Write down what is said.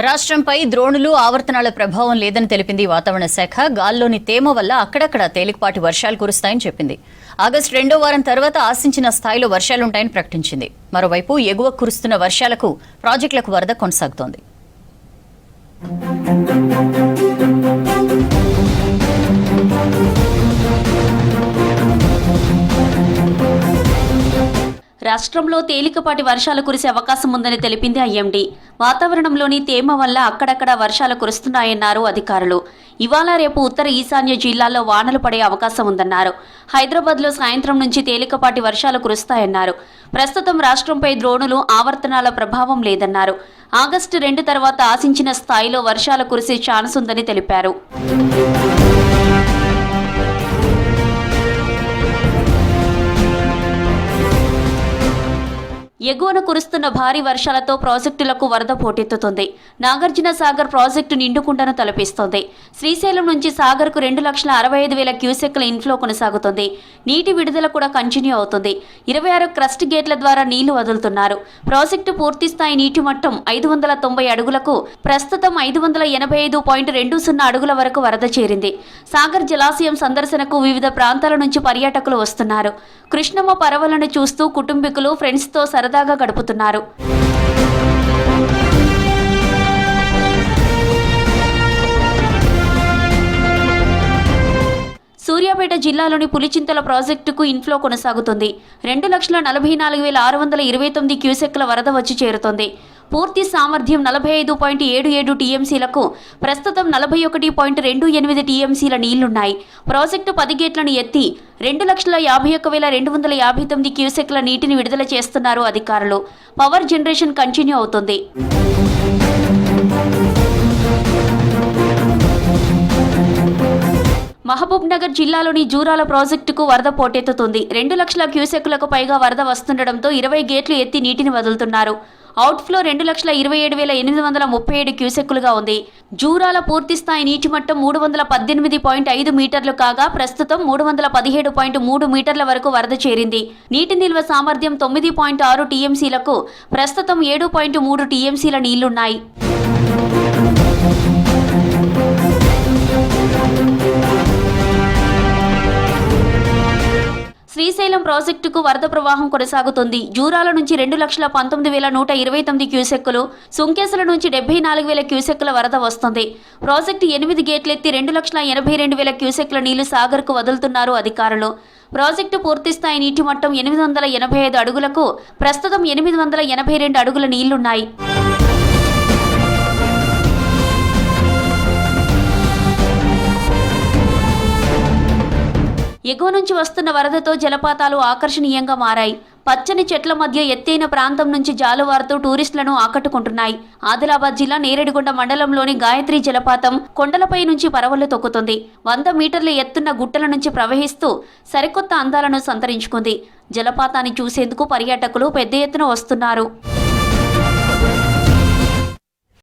రాష్ట్రంపై ద్రోణులు ఆవర్తనాల ప్రభావం లేదని తెలిపింది వాతావరణ శాఖ. గాల్లోని తేమ వల్ల అక్కడక్కడ తేలికపాటి వర్షాలు కురుస్తాయని చెప్పింది. ఆగస్టు 2వ వారం తర్వాత ఆశించిన స్థాయిలో వర్షాలుంటాయని ప్రకటించింది. మరోవైపు ఎగువ కురుస్తున్న వర్షాలకు ప్రాజెక్టులకు వరద కొనసాగుతోంది. రాష్ట్రంలో తేలికపాటి వర్షాలు కురిసే అవకాశం ఉందని తెలిపింది ఐఎండీ. వాతావరణంలోని తేమ వల్ల అక్కడక్కడ వర్షాలు కురుస్తున్నాయన్నారు అధికారులు. ఇవాళ రేపు ఉత్తర ఈశాన్య జిల్లాల్లో వానలు పడే అవకాశం ఉందన్నారు. హైదరాబాద్లో సాయంత్రం నుంచి తేలికపాటి వర్షాలు కురుస్తాయన్నారు. ప్రస్తుతం రాష్ట్రంపై ద్రోణులు ఆవర్తనాల ప్రభావం లేదన్నారు. ఆగస్టు 2 తర్వాత ఆశించిన స్థాయిలో వర్షాలు కురిసే ఛాన్స్ ఉందని తెలిపారు. ఎగువన కురుస్తున్న భారీ వర్షాలతో ప్రాజెక్టులకు వరద పోటెత్తుతుంది. నాగార్జున సాగర్ ప్రాజెక్టు నిండుకుండను తలపిస్తోంది. శ్రీశైలం నుంచి సాగర్కు 2,65,000 క్యూసెక్ల ఇన్ఫ్లో కొనసాగుతుంది. నీటి విడుదల కూడా కంటిన్యూ అవుతుంది. 26 క్రస్ట్ గేట్ల ద్వారా నీళ్లు వదులుతున్నారు. ప్రాజెక్టు పూర్తిస్థాయి నీటి మట్టం 590 అడుగులకు ప్రస్తుతం 585.20 అడుగుల వరకు వరద చేరింది. సాగర్ జలాశయం సందర్శనకు వివిధ ప్రాంతాల నుంచి పర్యాటకులు వస్తున్నారు. కృష్ణమ్మ పరవలను చూస్తూ కుటుంబీకులు ఫ్రెండ్స్తో సరదాగా గడుపుతున్నారు. సూర్యాపేట జిల్లాలోని పులిచింతల ప్రాజెక్టుకు ఇన్ఫ్లో కొనసాగుతుంది. 2,44,629 క్యూసెక్ల వరద వచ్చి చేరుతోంది. పూర్తి సామర్థ్యం 45.77 టీఎంసీలకు ప్రస్తుతం 41.28 టీఎంసీల నీళ్లున్నాయి. ప్రాజెక్టు 10 గేట్లను ఎత్తి 2,51,259 క్యూసెక్ల నీటిని విడుదల చేస్తున్నారు అధికారులు. పవర్ జనరేషన్ కంటిన్యూ అవుతుంది. మహబూబ్ నగర్ జిల్లాలోని జూరాల ప్రాజెక్టుకు వరద పోటెత్తుతుంది. 2 లక్షల క్యూసెక్లకు పైగా వరద వస్తుండటంతో 20 గేట్లు ఎత్తి నీటిని వదులుతున్నారు. అవుట్ఫ్లో 2,27,837 క్యూసెక్కులుగా ఉంది. జూరాల పూర్తిస్థాయి నీటి మట్టం 318.5 మీటర్లు కాగా ప్రస్తుతం 317.3 మీటర్ల వరకు వరద చేరింది. నీటి నిల్వ సామర్థ్యం 9.6 టీఎంసీలకు ప్రస్తుతం 7.3 టీఎంసీల నీళ్లున్నాయి. శ్రీశైలం ప్రాజెక్టుకు వరద ప్రవాహం కొనసాగుతుంది. జూరాల నుంచి 2,19,129 క్యూసెక్కులు, సుంకేసల నుంచి 74,000 క్యూసెక్కుల వరద వస్తుంది. ప్రాజెక్టు 8 గేట్లెత్తి 2,82,000 క్యూసెక్ల నీళ్లు సాగర్కు వదులుతున్నారు అధికారులు. ప్రాజెక్టు పూర్తిస్థాయి నీటి మట్టం 885 అడుగులకు ప్రస్తుతం 882 అడుగుల నీళ్లున్నాయి. ఎగువ నుంచి వస్తున్న వరదతో జలపాతాలు ఆకర్షణీయంగా మారాయి. పచ్చని చెట్ల మధ్య ఎత్తైన ప్రాంతం నుంచి జాలువారుతూ టూరిస్టులను ఆకట్టుకుంటున్నాయి. ఆదిలాబాద్ జిల్లా నేరేడిగొండ మండలంలోని గాయత్రి జలపాతం కొండలపై నుంచి పరవళ్లు తొక్కుతుంది. 100 మీటర్ల ఎత్తున్న గుట్టల నుంచి ప్రవహిస్తూ సరికొత్త అందాలను సంతరించుకుంది. జలపాతాన్ని చూసేందుకు పర్యాటకులు పెద్ద ఎత్తున వస్తున్నారు.